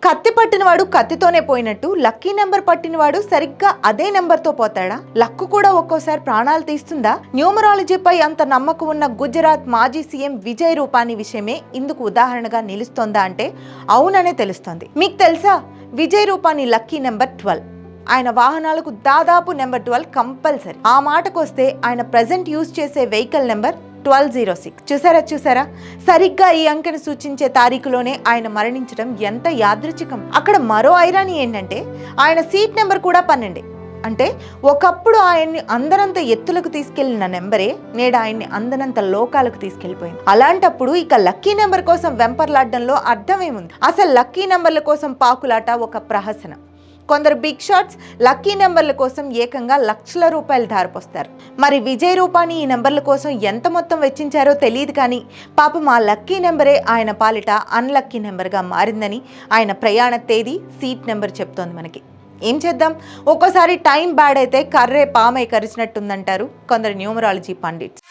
కత్తి పట్టినవాడు కత్తితోనే పోయినట్టు lucky number పట్టినవాడు సరిగ్గా అదే నెంబర్తో పోతాడా? లక్కు కూడా ఒక్కోసారి ప్రాణాలు తీస్తుందా? న్యూమరాలజీపై అంత నమ్మకం ఉన్న గుజరాత్ మాజీ సీఎం విజయ్ రూపానీ విషయమే ఇందుకు ఉదాహరణగా నిలుస్తోందా అంటే అవుననే తెలుస్తోంది. మీకు తెలుసా, విజయ్ రూపానీ లక్కీ నెంబర్ 12. ఆయన వాహనాలకు దాదాపు నెంబర్ 12 కంపల్సరీ. ఆ మాటకొస్తే ఆయన ప్రజెంట్ యూజ్ చేసే వెహికల్ నెంబర్ 1206. చూసారా, సరిగ్గా ఈ అంకెను సూచించే తారీఖులోనే ఆయన మరణించడం ఎంత యాదృచ్ఛికం. అక్కడ మరో ఐరానీ ఏంటంటే ఆయన సీట్ నెంబర్ కూడా 12. అంటే ఒకప్పుడు ఆయన్ని అందరంత ఎత్తులకు తీసుకెళ్లిన నెంబరే నేడు ఆయన్ని అందనంత లోకాలకు తీసుకెళ్లిపోయింది. అలాంటప్పుడు ఇక లక్కీ నెంబర్ కోసం వెంపర్లాడడంలో అర్థమేముంది? అసలు లక్కీ నెంబర్ల కోసం పాకులాట ఒక ప్రహసనం. కొందరు బిగ్ షాట్స్ లక్కీ నెంబర్ల కోసం ఏకంగా లక్షల రూపాయలు ధారపోస్తారు. మరి విజయ్ రూపానీ ఈ నెంబర్ల కోసం ఎంత మొత్తం వెచ్చించారో తెలియదు, కానీ పాపం ఆ లక్కీ నెంబరే ఆయన పాలిట అన్లక్కీ నెంబర్గా మారిందని ఆయన ప్రయాణ తేదీ, సీట్ నెంబర్ చెప్తోంది మనకి. ఏం చేద్దాం, ఒక్కోసారి టైం బ్యాడ్ అయితే కర్రే పామై కరిచినట్టుందంటారు కొందరు న్యూమరాలజీ పండిట్స్.